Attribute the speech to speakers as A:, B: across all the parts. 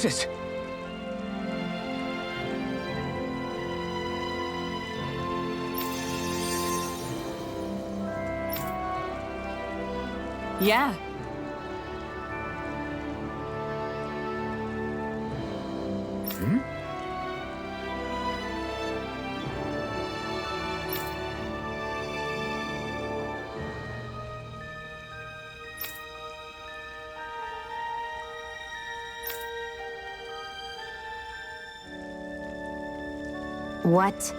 A: is it?
B: Yeah.
C: What?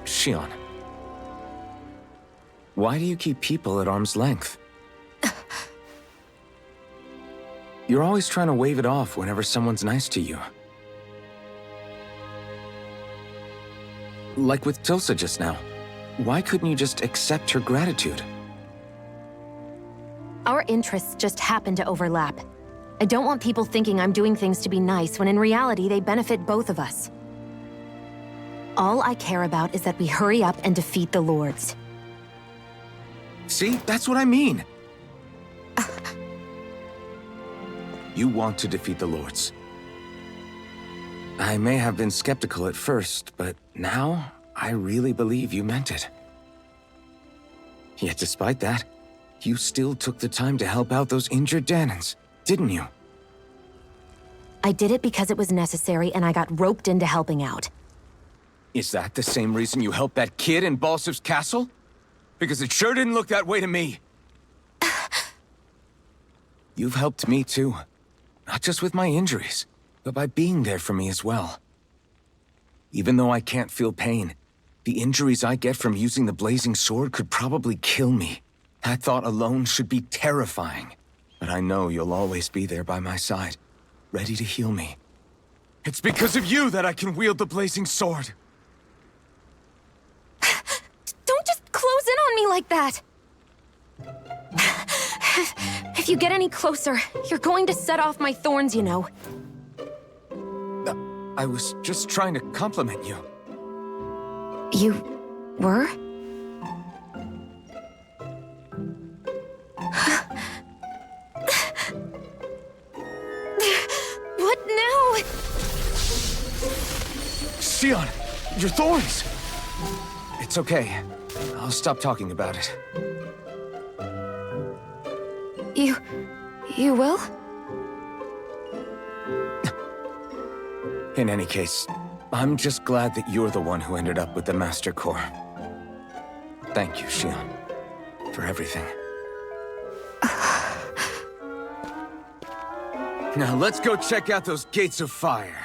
A: Shion, why do you keep people at arm's length? You're always trying to wave it off whenever someone's nice to you. Like with Tilsa just now. Why couldn't you just accept her gratitude?
C: Our interests just happen to overlap. I don't want people thinking I'm doing things to be nice when in reality they benefit both of us. All I care about is that we hurry up and defeat the Lords.
A: See? That's what I mean. You want to defeat the Lords. I may have been skeptical at first, but now I really believe you meant it. Yet despite that, you still took the time to help out those injured Danans, didn't you?
C: I did it because it was necessary and I got roped into helping out.
A: Is that the same reason you helped that kid in Balsev's castle? Because it sure didn't look that way to me. You've helped me too. Not just with my injuries, but by being there for me as well. Even though I can't feel pain, the injuries I get from using the blazing sword could probably kill me. That thought alone should be terrifying. But I know you'll always be there by my side, ready to heal me. It's because of you that I can wield the blazing sword.
C: Don't just close in on me like that! If you get any closer, you're going to set off my thorns, you know.
A: I was just trying to compliment you.
C: You were? What now?
A: Shion, your thorns! It's okay. I'll stop talking about it.
C: You will?
A: In any case, I'm just glad that you're the one who ended up with the Master Core. Thank you, Shion, for everything. Now let's go check out those gates of fire.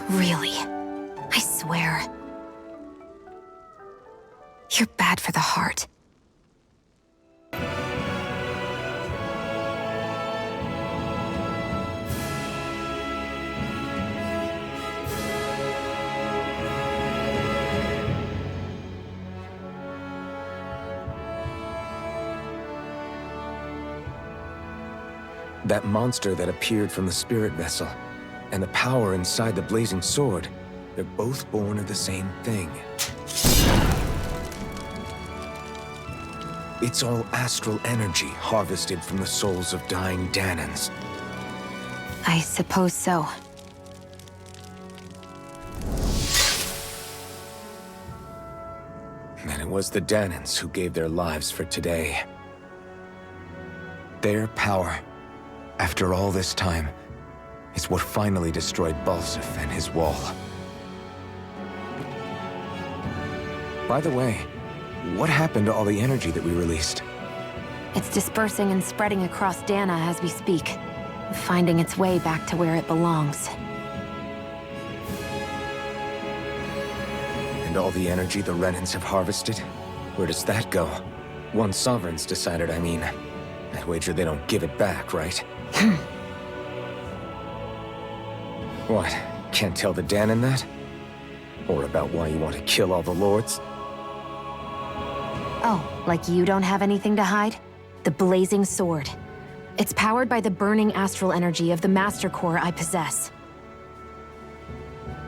C: Really? I swear. You're bad for the heart.
A: That monster that appeared from the spirit vessel, and the power inside the blazing sword, they're both born of the same thing. It's all astral energy harvested from the souls of dying Danans.
C: I suppose so.
A: And it was the Danans who gave their lives for today. Their power, after all this time, is what finally destroyed Balsef and his wall. By the way, what happened to all the energy that we released?
C: It's dispersing and spreading across Dana as we speak, finding its way back to where it belongs.
A: And all the energy the Renans have harvested? Where does that go? One sovereign's decided, I mean. I'd wager they don't give it back, right? What? Can't tell the Dan in that? Or about why you want to kill all the lords?
C: Oh, like you don't have anything to hide? The blazing sword. It's powered by the burning astral energy of the Master Core I possess.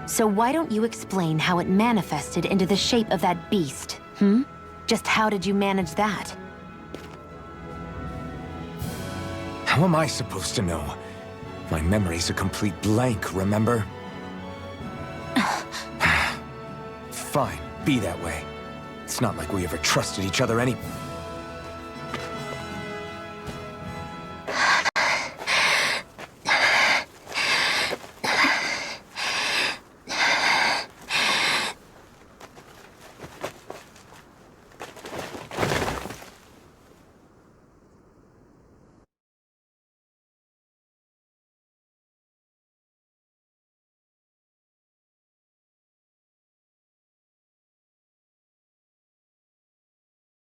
C: So why don't you explain how it manifested into the shape of that beast, hmm? Just how did you manage that?
A: How am I supposed to know? My memory's a complete blank, remember? Fine, be that way. It's not like we ever trusted each other any...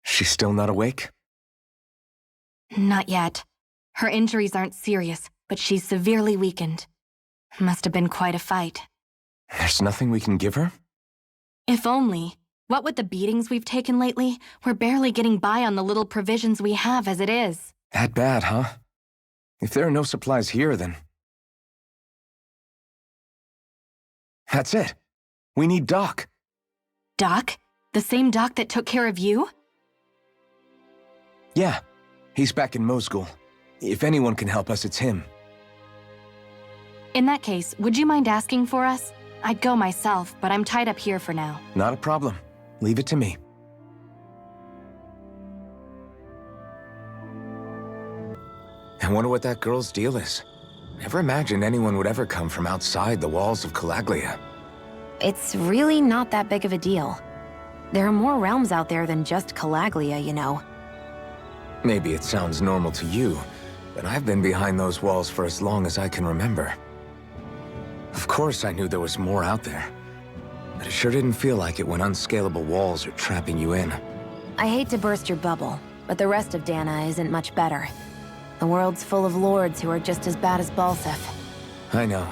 A: She's still not awake?
C: Not yet. Her injuries aren't serious, but she's severely weakened. Must have been quite a fight.
A: There's nothing we can give her?
C: If only. What with the beatings we've taken lately, we're barely getting by on the little provisions we have as it is.
A: That bad, huh? If there are no supplies here, then... That's it. We need Doc.
C: Doc? The same Doc that took care of you?
A: Yeah, he's back in Mosgul. If anyone can help us, it's him.
C: In that case, would you mind asking for us? I'd go myself, but I'm tied up here for now.
A: Not a problem. Leave it to me. I wonder what that girl's deal is. Never imagined anyone would ever come from outside the walls of Calaglia.
C: It's really not that big of a deal. There are more realms out there than just Calaglia, you know.
A: Maybe it sounds normal to you, but I've been behind those walls for as long as I can remember. Of course I knew there was more out there, but it sure didn't feel like it when unscalable walls are trapping you in.
C: I hate to burst your bubble, but the rest of Dana isn't much better. The world's full of lords who are just as bad as Balsef.
A: I know.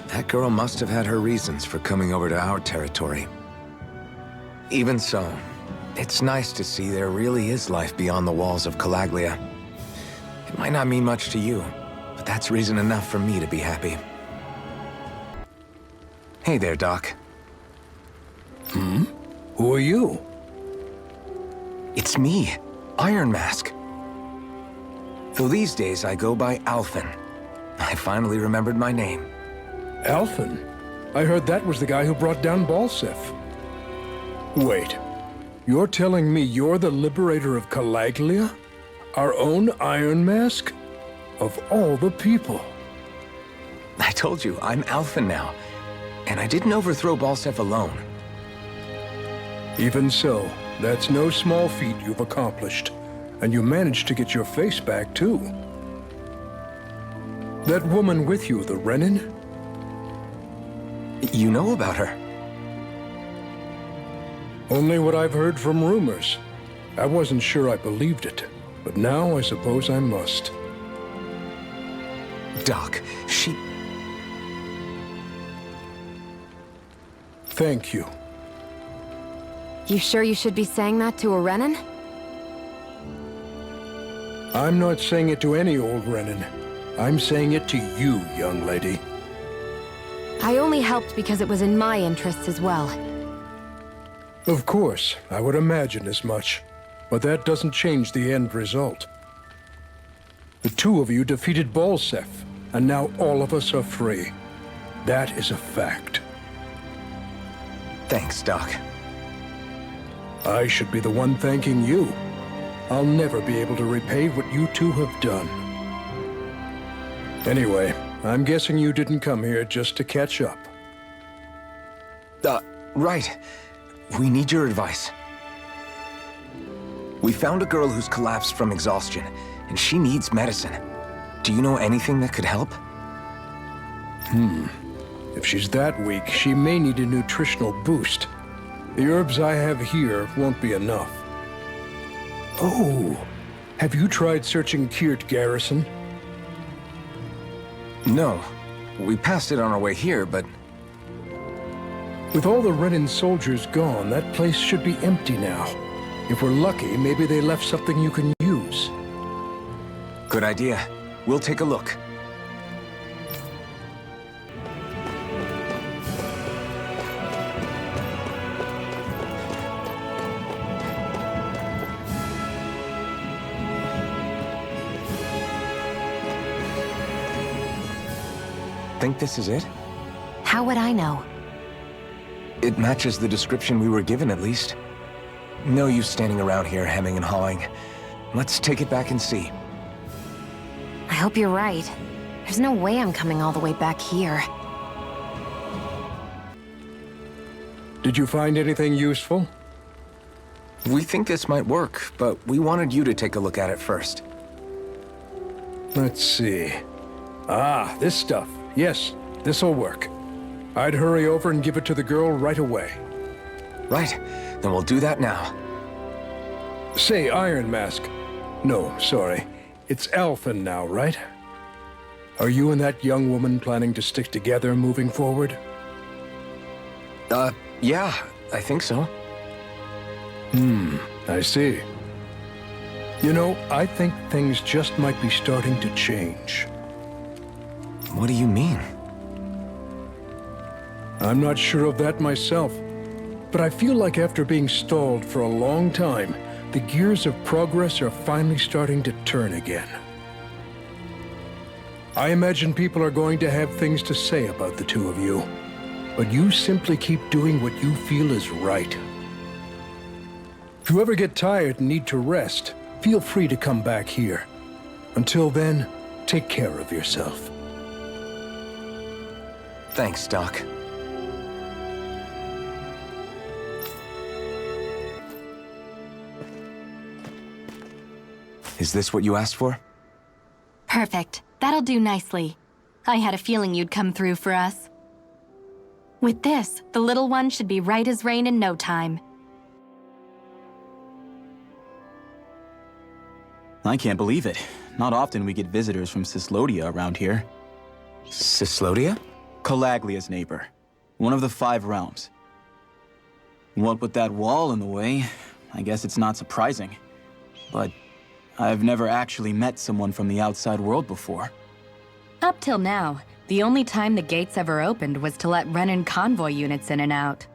A: That girl must have had her reasons for coming over to our territory. Even so, it's nice to see there really is life beyond the walls of Calaglia. It might not mean much to you, but that's reason enough for me to be happy. Hey there, Doc.
B: Who are you?
A: It's me, Iron Mask. Though these days I go by Alphen. I finally remembered my name.
B: Alphen? I heard that was the guy who brought down Balsef. Wait. You're telling me you're the liberator of Calaglia? Our own Iron Mask? Of all the people.
A: I told you, I'm Alphen now. And I didn't overthrow Balsef alone.
B: Even so, that's no small feat you've accomplished. And you managed to get your face back, too. That woman with you, the Renin?
A: You know about her?
B: Only what I've heard from rumors. I wasn't sure I believed it, but now I suppose I must.
A: Doc, she...
B: Thank you.
C: You sure you should be saying that to a Renin?
B: I'm not saying it to any old Renin. I'm saying it to you, young lady.
C: I only helped because it was in my interests as well.
B: Of course, I would imagine as much. But that doesn't change the end result. The two of you defeated Balsef, and now all of us are free. That is a fact.
A: Thanks, Doc.
B: I should be the one thanking you. I'll never be able to repay what you two have done. Anyway, I'm guessing you didn't come here just to catch up.
A: Right. We need your advice. We found a girl who's collapsed from exhaustion, and she needs medicine. Do you know anything that could help?
B: If she's that weak, she may need a nutritional boost. The herbs I have here won't be enough. Oh, have you tried searching Kirt Garrison?
A: No. we passed it on our way here, but...
B: With all the Renan soldiers gone, that place should be empty now. If we're lucky, maybe they left something you can use.
A: Good idea. We'll take a look. Think this is it?
C: How would I know?
A: It matches the description we were given, at least. No use standing around here hemming and hawing. Let's take it back and see.
C: I hope you're right. There's no way I'm coming all the way back here.
B: Did you find anything useful?
A: We think this might work, but we wanted you to take a look at it first.
B: Let's see. Ah, this stuff. Yes, this'll work. I'd hurry over and give it to the girl right away.
A: Right. Then we'll do that now.
B: Say, Iron Mask. No, sorry. It's Alphen now, right? Are you and that young woman planning to stick together moving forward?
A: Yeah, I think so.
B: I see. You know, I think things just might be starting to change.
A: What do you mean?
B: I'm not sure of that myself, but I feel like after being stalled for a long time, the gears of progress are finally starting to turn again. I imagine people are going to have things to say about the two of you, but you simply keep doing what you feel is right. If you ever get tired and need to rest, feel free to come back here. Until then, take care of yourself.
A: Thanks, Doc. Is this what you asked for?
D: Perfect. That'll do nicely. I had a feeling you'd come through for us. With this, the little one should be right as rain in no time.
E: I can't believe it. Not often we get visitors from Cislodia around here.
A: Cislodia?
E: Calaglia's neighbor. One of the 5 realms. What with that wall in the way, I guess it's not surprising. But I've never actually met someone from the outside world before.
D: Up till now, the only time the gates ever opened was to let Renan convoy units in and out.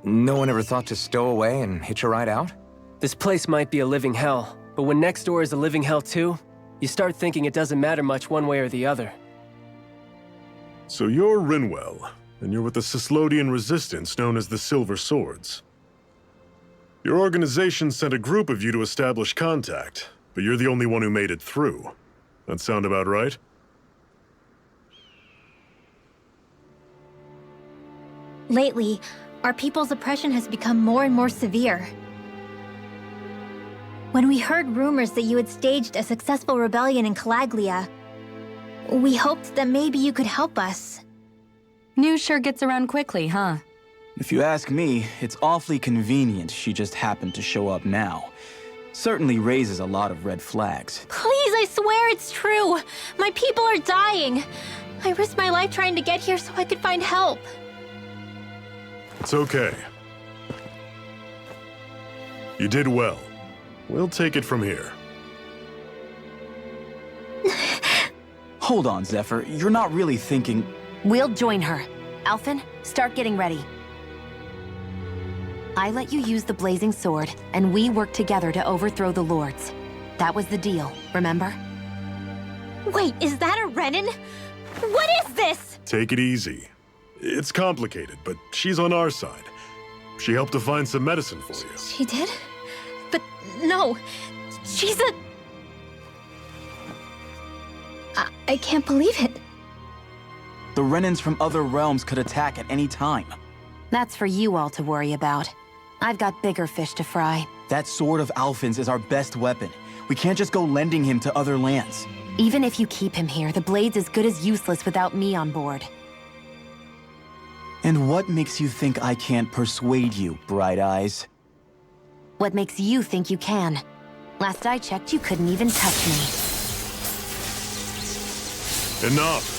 A: No one ever thought to stow away and hitch a ride out?
F: This place might be a living hell, but when next door is a living hell too, you start thinking it doesn't matter much one way or the other.
G: So you're Rinwell, and you're with the Cislodian resistance known as the Silver Swords. Your organization sent a group of you to establish contact, but you're the only one who made it through. That sound about right?
H: Lately, our people's oppression has become more and more severe. When we heard rumors that you had staged a successful rebellion in Calaglia, we hoped that maybe you could help us.
D: News sure gets around quickly, huh?
E: If you ask me, it's awfully convenient she just happened to show up now. Certainly raises a lot of red flags.
H: Please, I swear it's true. My people are dying. I risked my life trying to get here so I could find help.
G: It's okay. You did well. We'll take it from here.
E: Hold on, Zephyr. You're not really thinking...
C: We'll join her. Alphen, start getting ready. I let you use the blazing sword, and we worked together to overthrow the lords. That was the deal, remember?
H: Wait, is that a Renan? What is this?
G: Take it easy. It's complicated, but she's on our side. She helped to find some medicine for you.
H: She did? But no, she's a... I can't believe it.
E: The Renans from other realms could attack at any time.
C: That's for you all to worry about. I've got bigger fish to fry.
E: That sword of Alphen's is our best weapon. We can't just go lending him to other lands.
C: Even if you keep him here, the blade's as good as useless without me on board.
E: And what makes you think I can't persuade you, Bright Eyes?
C: What makes you think you can? Last I checked, you couldn't even touch me.
G: Enough!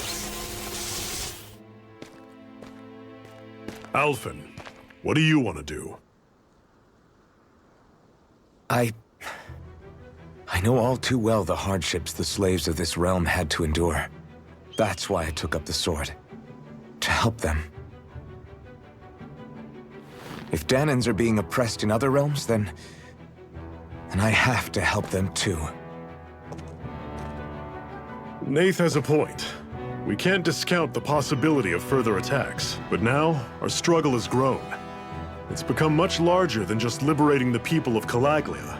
G: Alphen, what do you want to do?
A: I know all too well the hardships the slaves of this realm had to endure. That's why I took up the sword. To help them. If Danans are being oppressed in other realms, then I have to help them too.
G: Nath has a point. We can't discount the possibility of further attacks, but now our struggle has grown. It's become much larger than just liberating the people of Calaglia.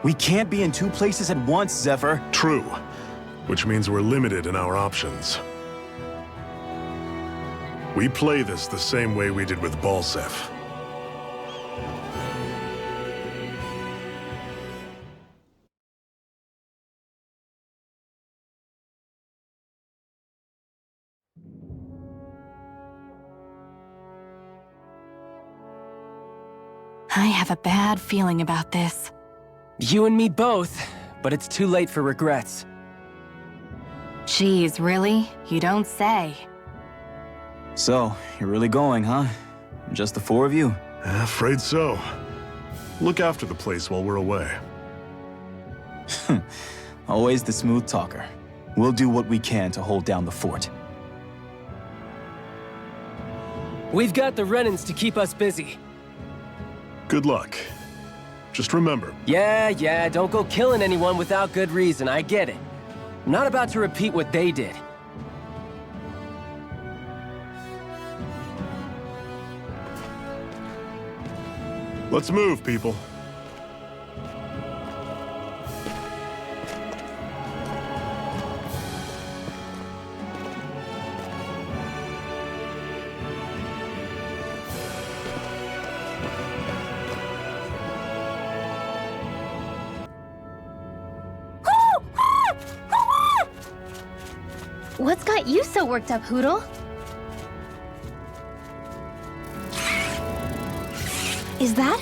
E: We can't be in two places at once, Zephyr.
G: True, which means we're limited in our options. We play this the same way we did with Balsef.
D: I have a bad feeling about this.
F: You and me both, but it's too late for regrets.
D: Geez, really? You don't say.
E: So, you're really going, huh? Just the four of you?
G: Afraid so. Look after the place while we're away.
E: Always the smooth talker. We'll do what we can to hold down the fort.
F: We've got the Renans to keep us busy.
G: Good luck. Just remember.
F: Yeah, don't go killing anyone without good reason, I get it. I'm not about to repeat what they did.
G: Let's move, people.
H: What's got you so worked up, Hootle? Is that?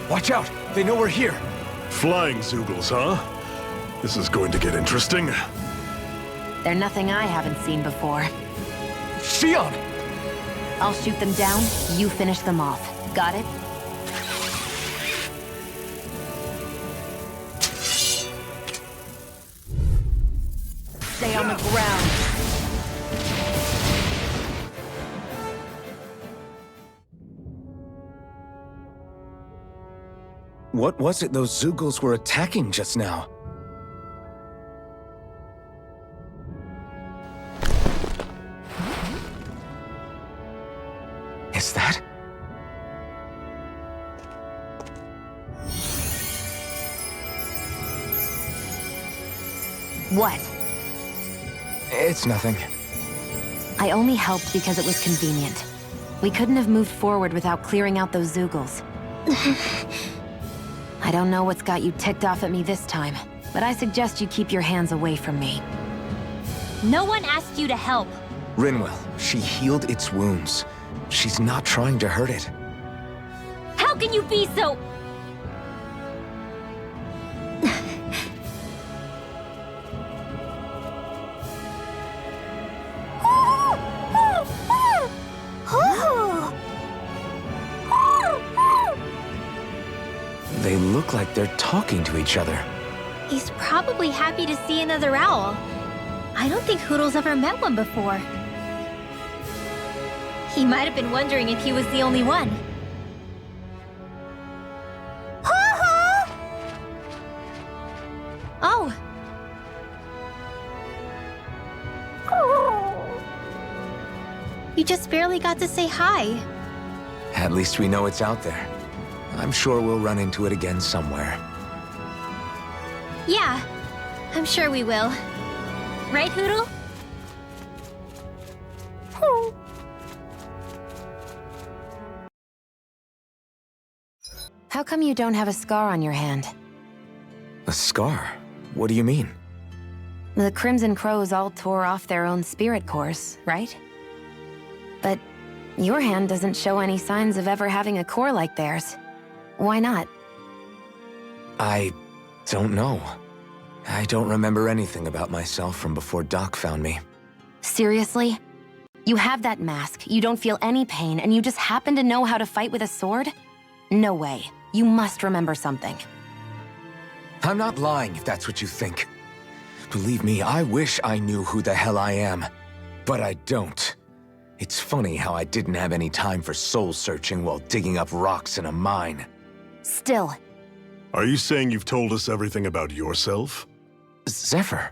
A: Watch out! They know we're here!
G: Flying Zoogles, huh? This is going to get interesting.
C: They're nothing I haven't seen before.
A: Xion!
C: I'll shoot them down, you finish them off. Got it? Stay on the ground.
A: What was it those Zoogles were attacking just now? Is that?
C: What?
A: It's nothing.
C: I only helped because it was convenient. We couldn't have moved forward without clearing out those Zoogles. I don't know what's got you ticked off at me this time, but I suggest you keep your hands away from me.
H: No one asked you to help.
A: Rinwell, she healed its wounds. She's not trying to hurt it.
H: How can you be so...
A: They look like they're talking to each other.
H: He's probably happy to see another owl. I don't think Hootle's ever met one before. He might have been wondering if he was the only one. Oh. You just barely got to say hi.
A: At least we know it's out there. I'm sure we'll run into it again somewhere.
H: Yeah, I'm sure we will. Right, Hootle?
C: How come you don't have a scar on your hand?
A: A scar? What do you mean?
C: The Crimson Crows all tore off their own spirit cores, right? But your hand doesn't show any signs of ever having a core like theirs. Why not?
A: I don't know. I don't remember anything about myself from before Doc found me.
C: Seriously? You have that mask, you don't feel any pain, and you just happen to know how to fight with a sword? No way. You must remember something.
A: I'm not lying if that's what you think. Believe me, I wish I knew who the hell I am. But I don't. It's funny how I didn't have any time for soul searching while digging up rocks in a mine.
C: Still.
G: Are you saying you've told us everything about yourself?
A: Zephyr.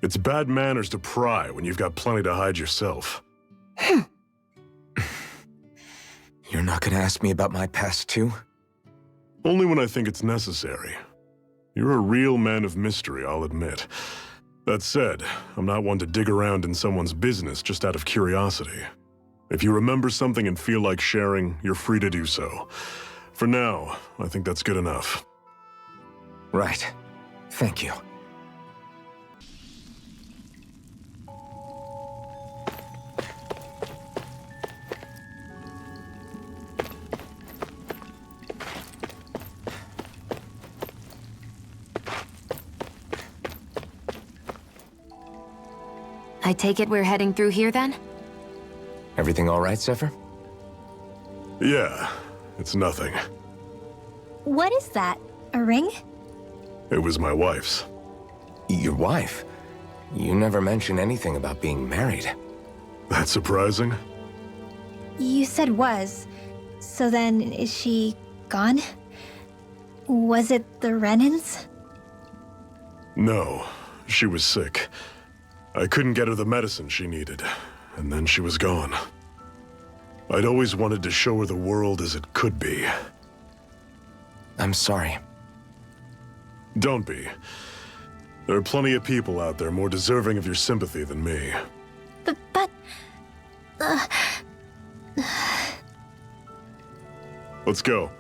G: It's bad manners to pry when you've got plenty to hide yourself.
A: You're not gonna ask me about my past too?
G: Only when I think it's necessary. You're a real man of mystery, I'll admit. That said, I'm not one to dig around in someone's business just out of curiosity. If you remember something and feel like sharing, you're free to do so. For now, I think that's good enough.
A: Right. Thank you.
C: I take it we're heading through here then?
A: Everything all right, Zephyr?
G: Yeah, it's nothing.
H: What is that? A ring?
G: It was my wife's.
A: Your wife? You never mentioned anything about being married.
G: That's surprising?
H: You said was. So then, is she gone? Was it the Renans?
G: No, she was sick. I couldn't get her the medicine she needed, and then she was gone. I'd always wanted to show her the world as it could be.
A: I'm sorry.
G: Don't be. There are plenty of people out there more deserving of your sympathy than me.
H: But...
G: Let's go.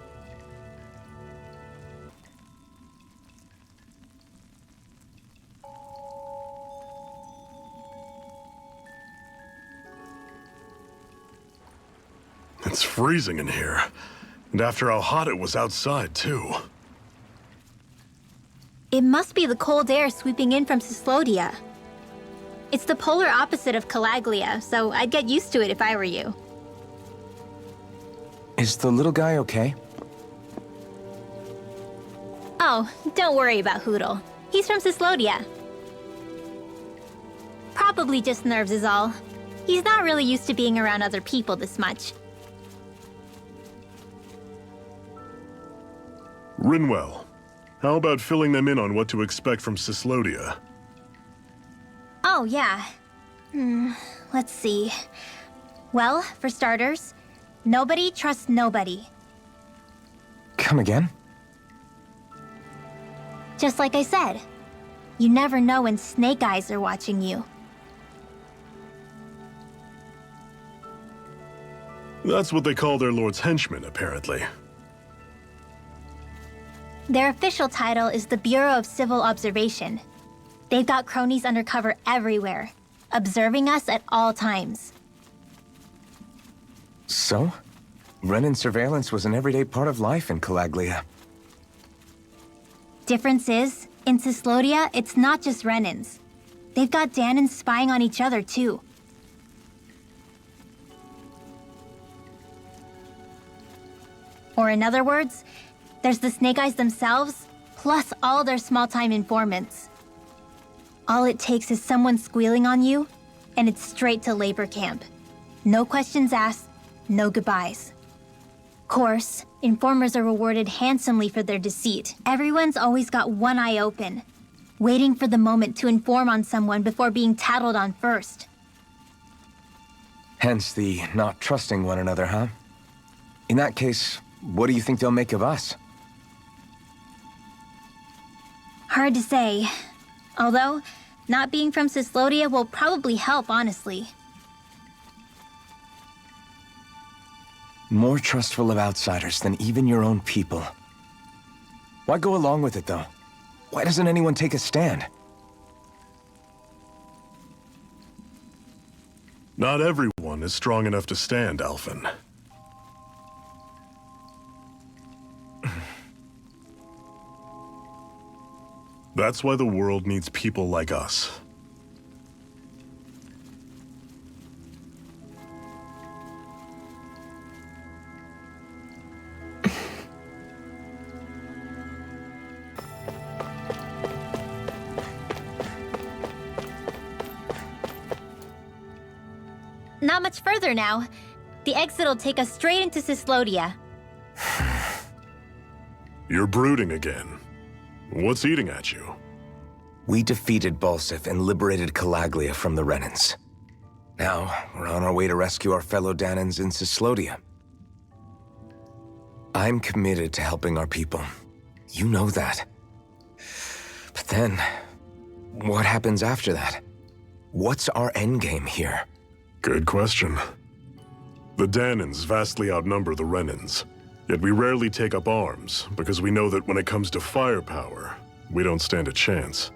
G: It's freezing in here. And after how hot it was outside, too.
H: It must be the cold air sweeping in from Sislodia. It's the polar opposite of Calaglia, so I'd get used to it if I were you.
A: Is the little guy okay?
H: Oh, don't worry about Hoodle. He's from Sislodia. Probably just nerves is all. He's not really used to being around other people this much.
G: Rinwell, how about filling them in on what to expect from Sislodia?
H: Oh, yeah. Let's see. Well, for starters, nobody trusts nobody.
A: Come again?
H: Just like I said, you never know when snake eyes are watching you.
G: That's what they call their lord's henchmen, apparently.
H: Their official title is the Bureau of Civil Observation. They've got cronies undercover everywhere, observing us at all times.
A: So? Renan surveillance was an everyday part of life in Calaglia.
H: Difference is, in Sislodia, it's not just Renans. They've got Danans spying on each other, too. Or in other words, there's the Snake Eyes themselves, plus all their small-time informants. All it takes is someone squealing on you, and it's straight to labor camp. No questions asked, no goodbyes. Of course, informers are rewarded handsomely for their deceit. Everyone's always got one eye open, waiting for the moment to inform on someone before being tattled on first.
A: Hence the not trusting one another, huh? In that case, what do you think they'll make of us?
H: Hard to say. Although, not being from Sislodia will probably help, honestly.
A: More trustful of outsiders than even your own people. Why go along with it, though? Why doesn't anyone take a stand?
G: Not everyone is strong enough to stand, Alphen. That's why the world needs people like us.
H: Not much further now. The exit'll take us straight into Cislodia.
G: You're brooding again. What's eating at you?
A: We defeated Balsef and liberated Calaglia from the Renans. Now, we're on our way to rescue our fellow Danans in Cislodia. I'm committed to helping our people. You know that. But then, what happens after that? What's our endgame here?
G: Good question. The Danans vastly outnumber the Renans, yet we rarely take up arms because we know that when it comes to firepower, we don't stand a chance.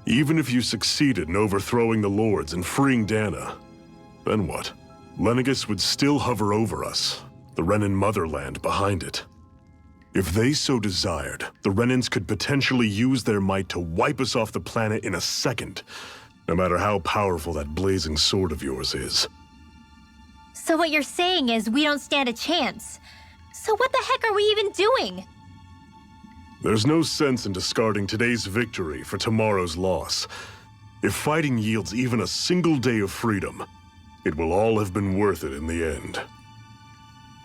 G: Even if you succeeded in overthrowing the Lords and freeing Dana, then what? Lenegis would still hover over us, the Renan motherland behind it. If they so desired, the Renans could potentially use their might to wipe us off the planet in a second, no matter how powerful that blazing sword of yours is.
H: So what you're saying is we don't stand a chance. So what the heck are we even doing?
G: There's no sense in discarding today's victory for tomorrow's loss. If fighting yields even a single day of freedom, it will all have been worth it in the end.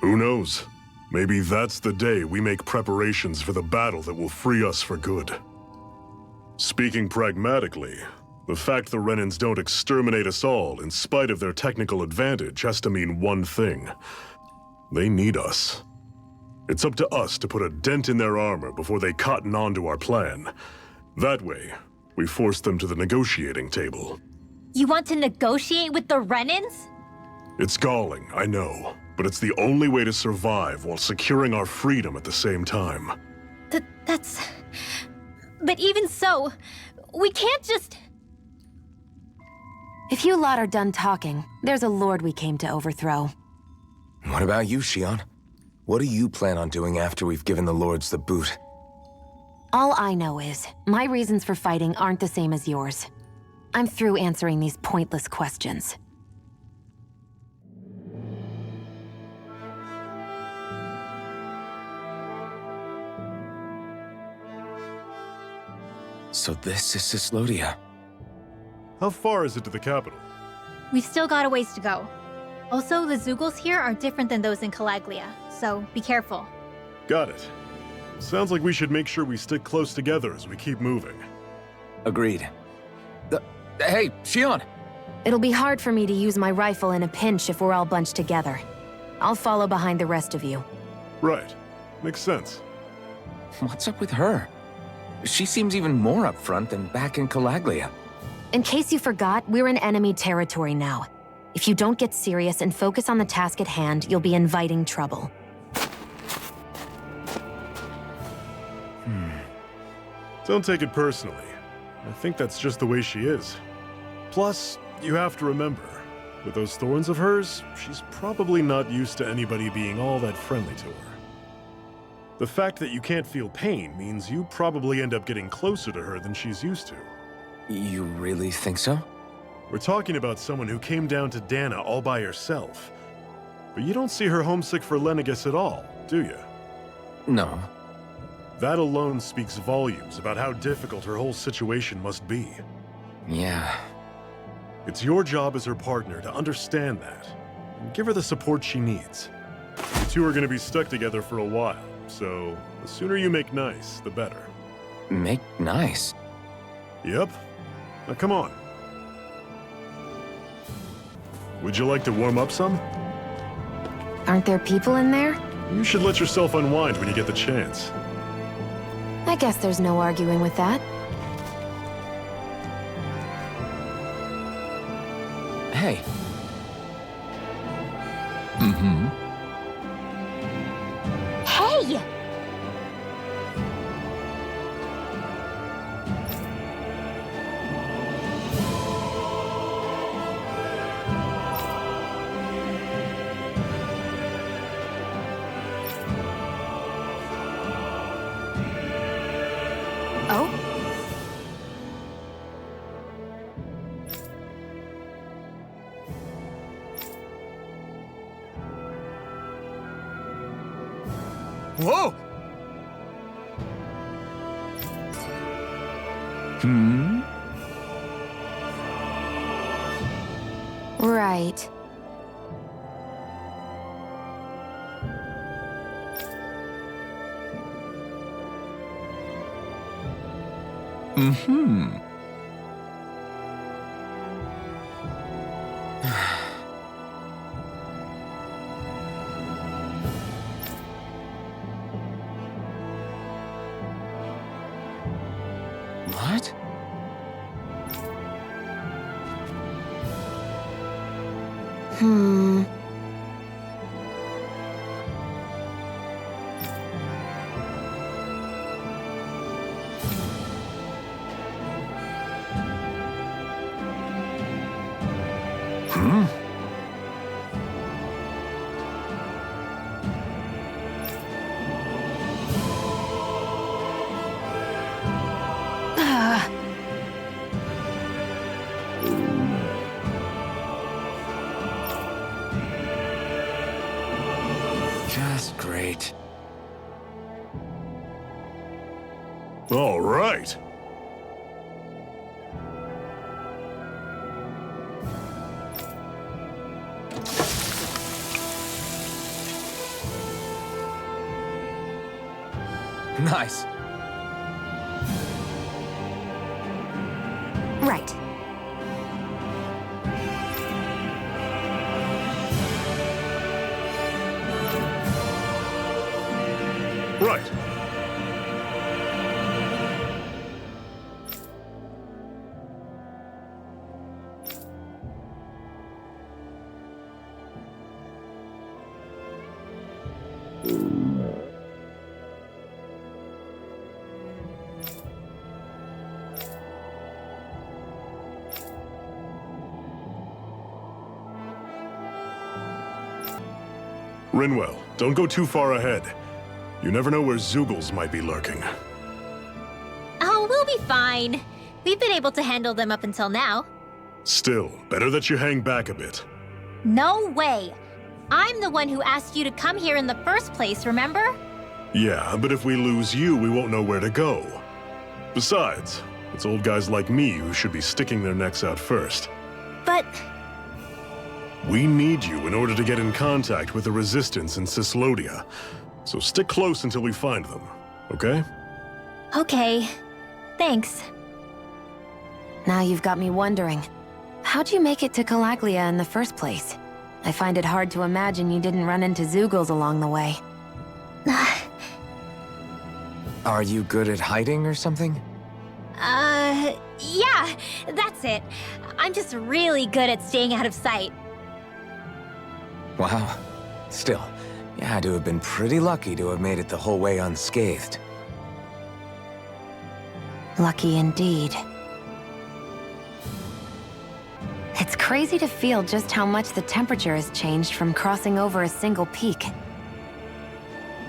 G: Who knows? Maybe that's the day we make preparations for the battle that will free us for good. Speaking pragmatically, the fact the Renans don't exterminate us all in spite of their technical advantage has to mean one thing. They need us. It's up to us to put a dent in their armor before they cotton on to our plan. That way, we force them to the negotiating table.
H: You want to negotiate with the Renans?
G: It's galling, I know, but it's the only way to survive while securing our freedom at the same time.
H: That's... But even so, we can't just...
C: If you lot are done talking, there's a lord we came to overthrow.
A: What about you, Xion? What do you plan on doing after we've given the lords the boot?
C: All I know is, my reasons for fighting aren't the same as yours. I'm through answering these pointless questions.
A: So this is Cislodia.
G: How far is it to the capital?
H: We've still got a ways to go. Also, the Zugals here are different than those in Calaglia, so be careful.
G: Got it. Sounds like we should make sure we stick close together as we keep moving.
A: Agreed. Hey, Xion!
C: It'll be hard for me to use my rifle in a pinch if we're all bunched together. I'll follow behind the rest of you.
G: Right. Makes sense.
A: What's up with her? She seems even more upfront than back in Calaglia.
C: In case you forgot, we're in enemy territory now. If you don't get serious and focus on the task at hand, you'll be inviting trouble.
G: Don't take it personally. I think that's just the way she is. Plus, you have to remember, with those thorns of hers, she's probably not used to anybody being all that friendly to her. The fact that you can't feel pain means you probably end up getting closer to her than she's used to.
A: You really think so?
G: We're talking about someone who came down to Dana all by herself. But you don't see her homesick for Lenegis at all, do you?
A: No.
G: That alone speaks volumes about how difficult her whole situation must be.
A: Yeah.
G: It's your job as her partner to understand that, and give her the support she needs. You two are going to be stuck together for a while, so the sooner you make nice, the better.
A: Make nice?
G: Yep. Now come on. Would you like to warm up some?
C: Aren't there people in there?
G: You should let yourself unwind when you get the chance.
C: I guess there's no arguing with that.
A: Hey.
H: Hey!
C: Oh?
A: Whoa!
C: Right.
A: What? Just great.
G: All right.
A: Nice.
C: Right.
G: Right. Rinwell, don't go too far ahead. You never know where Zoogles might be lurking.
H: Oh, we'll be fine. We've been able to handle them up until now.
G: Still, better that you hang back a bit.
H: No way. I'm the one who asked you to come here in the first place, remember?
G: Yeah, but if we lose you, we won't know where to go. Besides, it's old guys like me who should be sticking their necks out first.
H: But
G: We need you in order to get in contact with the Resistance in Cyslodia. So stick close until we find them, okay?
H: okay. Thanks.
C: Now you've got me wondering. How'd you make it to Calaglia in the first place? I find it hard to imagine you didn't run into Zoogles along the way.
A: Are you good at hiding or something?
H: Yeah, that's it. I'm just really good at staying out of sight.
A: Wow. Still, you had to have been pretty lucky to have made it the whole way unscathed.
C: Lucky indeed. It's crazy to feel just how much the temperature has changed from crossing over a single peak.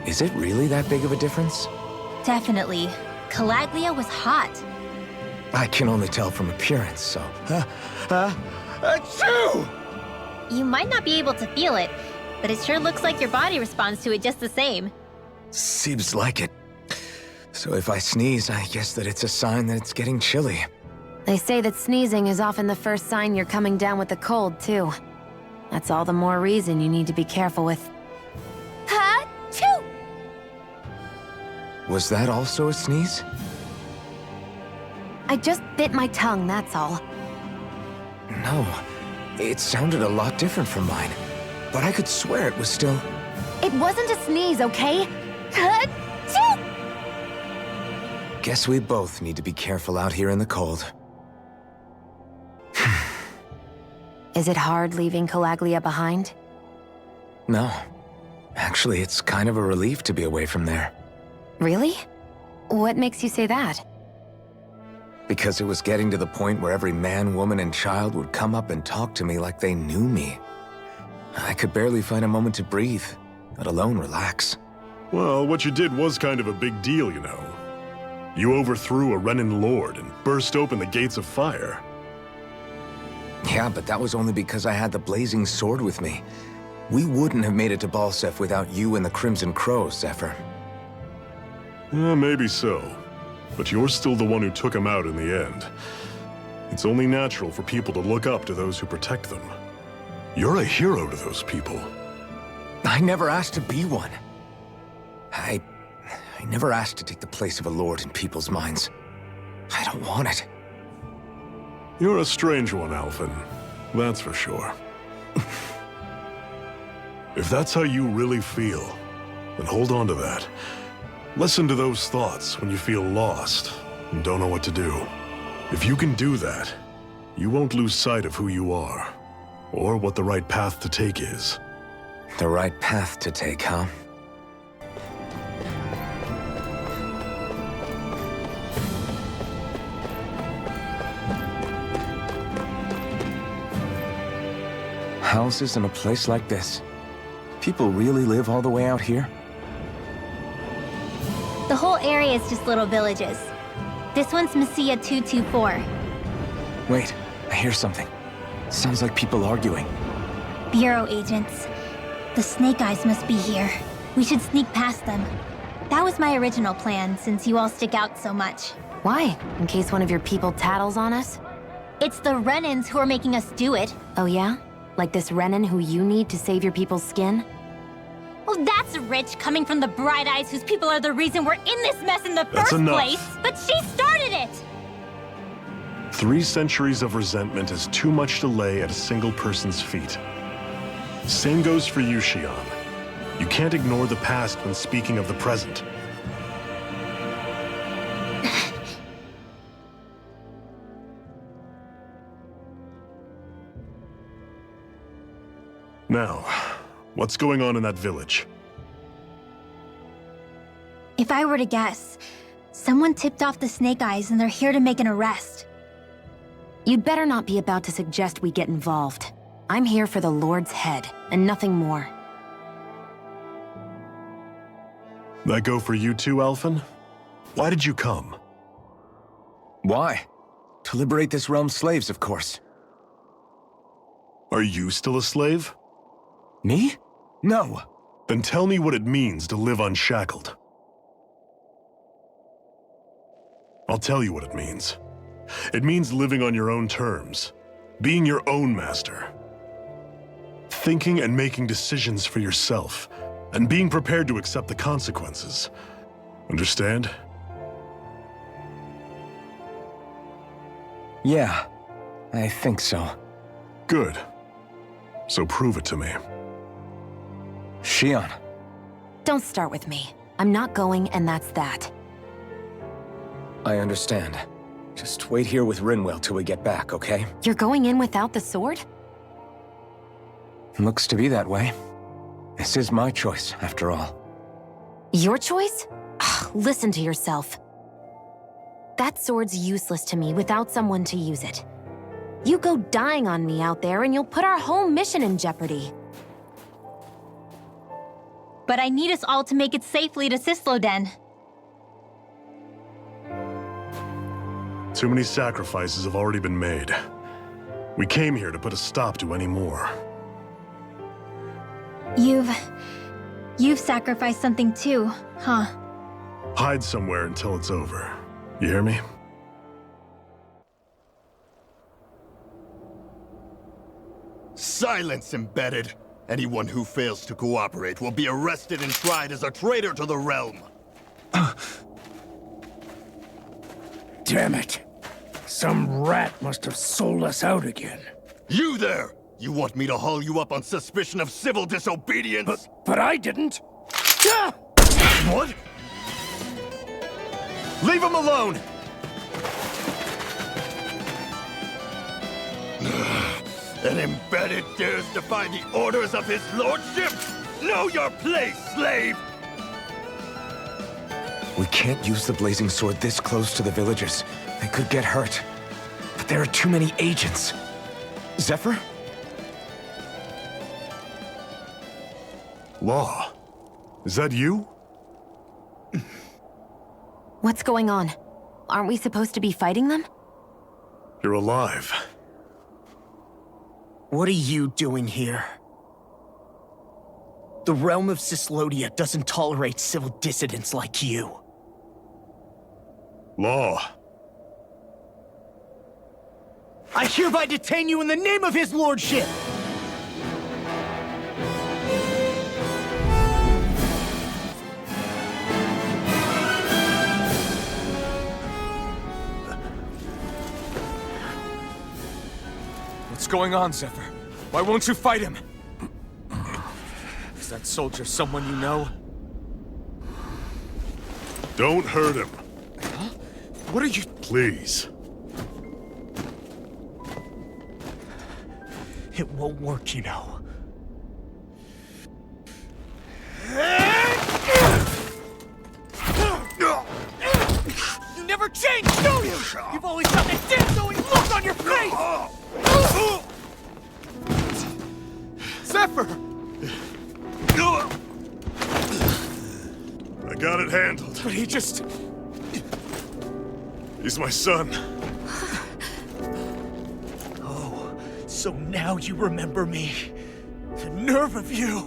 A: Is it really that big of a difference?
H: Definitely. Calaglia was hot.
A: I can only tell from appearance, so... Achoo!
H: You might not be able to feel it, but it sure looks like your body responds to it just the same.
A: Seems like it. So if I sneeze, I guess that it's a sign that it's getting chilly.
C: They say that sneezing is often the first sign you're coming down with the cold, too. That's all the more reason you need to be careful with. Ha-choo!
A: Was that also a sneeze?
C: I just bit my tongue, that's all.
A: No. It sounded a lot different from mine. But I could swear it was still...
C: It wasn't a sneeze, okay? Ha-choo!
A: Guess we both need to be careful out here in the cold.
C: Is it hard leaving Calaglia behind?
A: No. Actually, it's kind of a relief to be away from there.
C: Really? What makes you say that?
A: Because it was getting to the point where every man, woman, and child would come up and talk to me like they knew me. I could barely find a moment to breathe, let alone relax.
G: Well, what you did was kind of a big deal, you know. You overthrew a Renan lord and burst open the gates of fire.
A: Yeah, but that was only because I had the blazing sword with me. We wouldn't have made it to Balsef without you and the Crimson Crows, Zephyr.
G: Maybe so. But you're still the one who took him out in the end. It's only natural for people to look up to those who protect them. You're a hero to those people.
A: I never asked to be one. I never asked to take the place of a lord in people's minds. I don't want it.
G: You're a strange one, Alphen. That's for sure. If that's how you really feel, then hold on to that. Listen to those thoughts when you feel lost and don't know what to do. If you can do that, you won't lose sight of who you are, or what the right path to take is.
A: The right path to take, huh? Houses in a place like this. People really live all the way out here?
H: The whole area is just little villages. This one's Messiah 224.
A: Wait, I hear something. Sounds like people arguing.
H: Bureau agents. The Snake Eyes must be here. We should sneak past them. That was my original plan, since you all stick out so much.
C: Why? In case one of your people tattles on us?
H: It's the Renans who are making us do it.
C: Oh yeah? Like this Renan who you need to save your people's skin?
H: Well, that's rich coming from the Bright Eyes whose people are the reason we're in this mess in the first place. But she started it!
G: 3 centuries of resentment is too much to lay at a single person's feet. Same goes for you, Xion. You can't ignore the past when speaking of the present. Now, what's going on in that village?
H: If I were to guess, someone tipped off the Snake Eyes and they're here to make an arrest.
C: You'd better not be about to suggest we get involved. I'm here for the Lord's head, and nothing more.
G: That go for you too, Alphen? Why did you come?
A: Why? To liberate this realm's slaves, of course.
G: Are you still a slave?
A: Me? No.
G: Then tell me what it means to live unshackled. I'll tell you what it means. It means living on your own terms, being your own master, thinking and making decisions for yourself, and being prepared to accept the consequences. Understand?
A: Yeah, I think so.
G: Good. So prove it to me.
A: Xion.
C: Don't start with me. I'm not going, and that's that.
A: I understand. Just wait here with Rinwell till we get back, okay?
C: You're going in without the sword?
A: Looks to be that way. This is my choice, after all.
C: Your choice? Ugh, listen to yourself. That sword's useless to me without someone to use it. You go dying on me out there and you'll put our whole mission in jeopardy.
H: But I need us all to make it safely to Sisloden.
G: Too many sacrifices have already been made. We came here to put a stop to any more.
H: You've sacrificed something too, huh?
G: Hide somewhere until it's over. You hear me?
I: Silence, embedded! Anyone who fails to cooperate will be arrested and tried as a traitor to the realm.
B: Damn it. Some rat must have sold us out again.
I: You there! You want me to haul you up on suspicion of civil disobedience?
B: But I didn't. Ah!
I: What? Leave him alone! An embedded dares defy the orders of his lordship? Know your place, slave!
A: We can't use the blazing sword this close to the villagers. They could get hurt. But there are too many agents. Zephyr?
G: Law. Is that you?
C: What's going on? Aren't we supposed to be fighting them?
G: You're alive.
J: What are you doing here? The realm of Cyslodia doesn't tolerate civil dissidents like you.
G: Law.
J: I hereby detain you in the name of his lordship!
A: What's going on, Zephyr? Why won't you fight him? Is that soldier someone you know?
G: Don't hurt him.
A: Huh? What are you...
G: Please.
J: It won't work, you know. You never change, do you? You've always got that damn-knowing look on your face!
A: Zephyr!
G: I got it handled.
A: But he just...
G: He's my son.
J: Oh, so now you remember me. The nerve of you!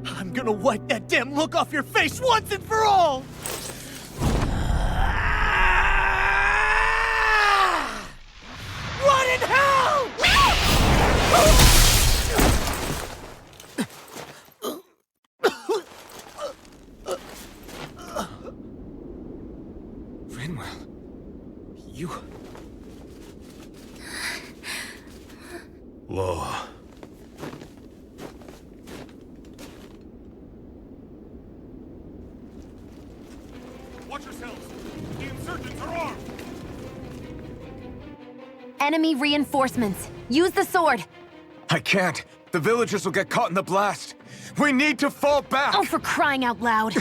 J: I'm gonna wipe that damn look off your face once and for all! Rot in hell!
A: Rinwell... You...
G: Law.
I: Watch yourselves! The insurgents are armed!
C: Enemy reinforcements. Use the sword.
A: I can't. The villagers will get caught in the blast. We need to fall back!
C: Oh, for crying out loud.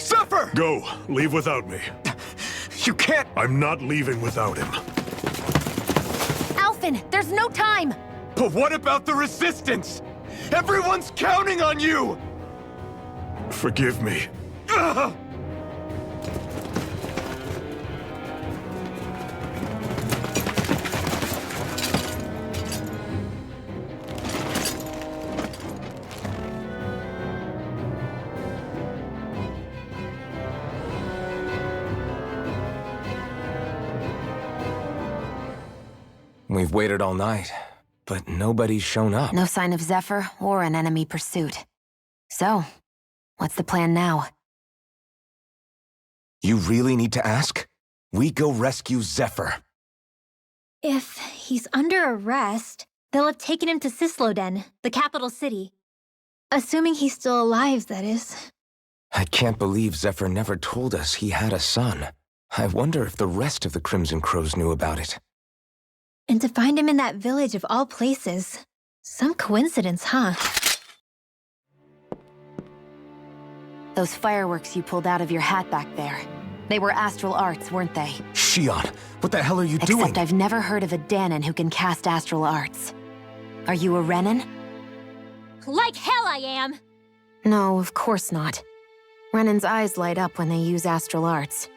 A: Zephyr!
G: Go. Leave without me.
A: You can't...
G: I'm not leaving without him.
C: Alphen, there's no time.
A: But what about the resistance? Everyone's counting on you!
G: Forgive me.
A: Ugh! We've waited all night, but nobody's shown up.
C: No sign of Zephyr or an enemy pursuit. So, what's the plan now?
A: You really need to ask? We go rescue Zephyr.
H: If he's under arrest, they'll have taken him to Cysloden, the capital city. Assuming he's still alive, that is.
A: I can't believe Zephyr never told us he had a son. I wonder if the rest of the Crimson Crows knew about it.
H: And to find him in that village of all places. Some coincidence, huh?
C: Those fireworks you pulled out of your hat back there. They were astral arts, weren't they?
A: Shion, what the hell are you doing?
C: Except I've never heard of a Danon who can cast astral arts. Are you a Renan?
H: Like hell I am!
C: No, of course not. Renan's eyes light up when they use astral arts.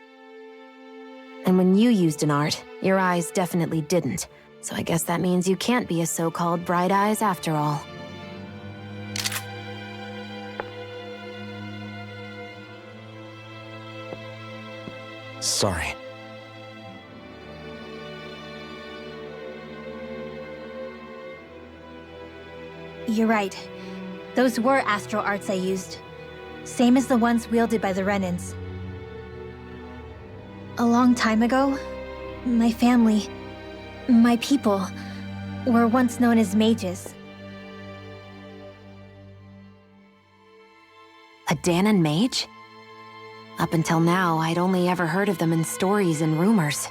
C: And when you used an art, your eyes definitely didn't. So I guess that means you can't be a so-called bright eyes after all.
A: Sorry.
H: You're right. Those were astral arts I used. Same as the ones wielded by the Renans. A long time ago, my family, my people, were once known as mages.
C: A Danon mage? Up until now, I'd only ever heard of them in stories and rumors.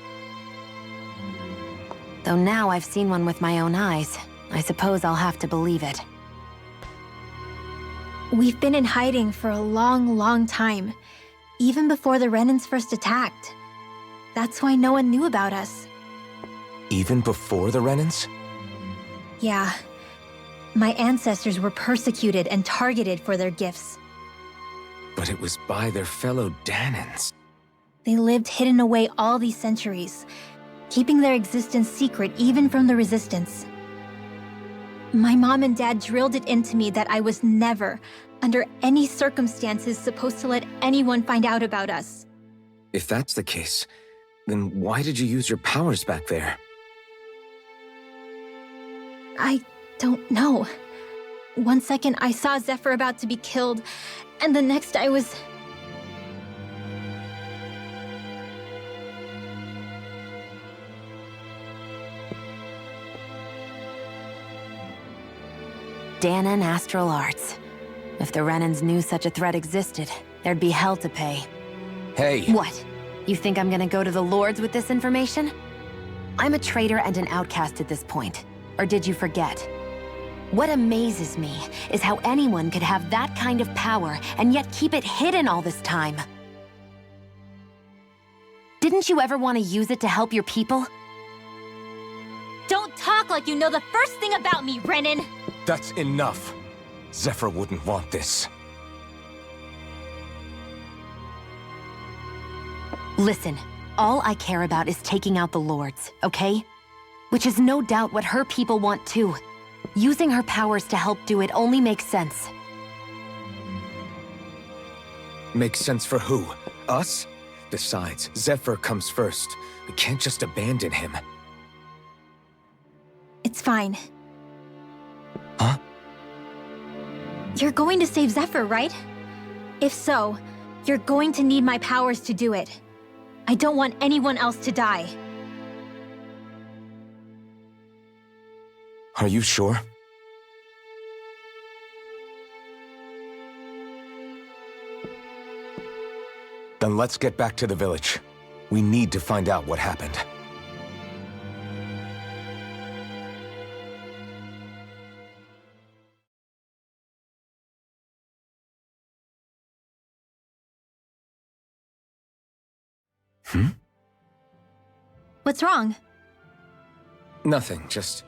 C: Though now I've seen one with my own eyes, I suppose I'll have to believe it.
H: We've been in hiding for a long, long time, even before the Renans first attacked. That's why no one knew about us.
A: Even before the Renans?
H: Yeah. My ancestors were persecuted and targeted for their gifts.
A: But it was by their fellow Danons.
H: They lived hidden away all these centuries, keeping their existence secret even from the Resistance. My mom and dad drilled it into me that I was never, under any circumstances, supposed to let anyone find out about us.
A: If that's the case, then why did you use your powers back there?
H: I don't know. One second I saw Zephyr about to be killed, and the next I was...
C: Dana and Astral Arts. If the Renans knew such a threat existed, there'd be hell to pay.
A: Hey!
C: What? You think I'm gonna go to the Lords with this information? I'm a traitor and an outcast at this point. Or did you forget? What amazes me is how anyone could have that kind of power and yet keep it hidden all this time. Didn't you ever want to use it to help your people?
H: Don't talk like you know the first thing about me, Renan!
A: That's enough. Zephyr wouldn't want this.
C: Listen, all I care about is taking out the Lords, okay? Which is no doubt what her people want too. Using her powers to help do it only makes sense.
A: Makes sense for who? Us? Besides, Zephyr comes first. We can't just abandon him.
H: It's fine.
A: Huh?
H: You're going to save Zephyr, right? If so, you're going to need my powers to do it. I don't want anyone else to die.
A: Are you sure? Then let's get back to the village. We need to find out what happened.
H: What's wrong?
A: Nothing, just...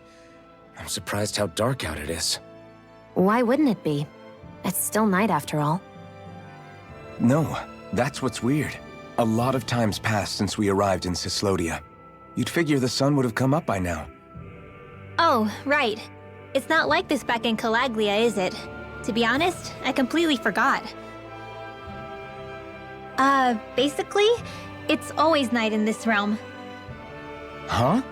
A: I'm surprised how dark out it is.
C: Why wouldn't it be? It's still night after all.
A: No, that's what's weird. A lot of time's passed since we arrived in Cyslodia. You'd figure the sun would have come up by now.
H: Oh, right. It's not like this back in Calaglia, is it? To be honest, I completely forgot. Basically, it's always night in this realm.
A: Huh?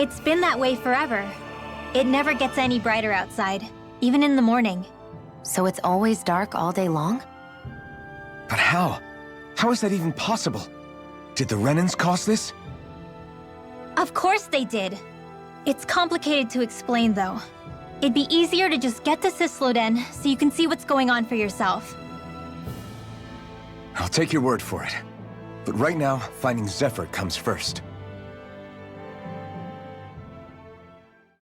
H: It's been that way forever. It never gets any brighter outside, even in the morning.
C: So it's always dark all day long?
A: But how? How is that even possible? Did the Renans cause this?
H: Of course they did. It's complicated to explain, though. It'd be easier to just get to Cysloden so you can see what's going on for yourself.
A: I'll take your word for it. But right now, finding Zephyr comes first.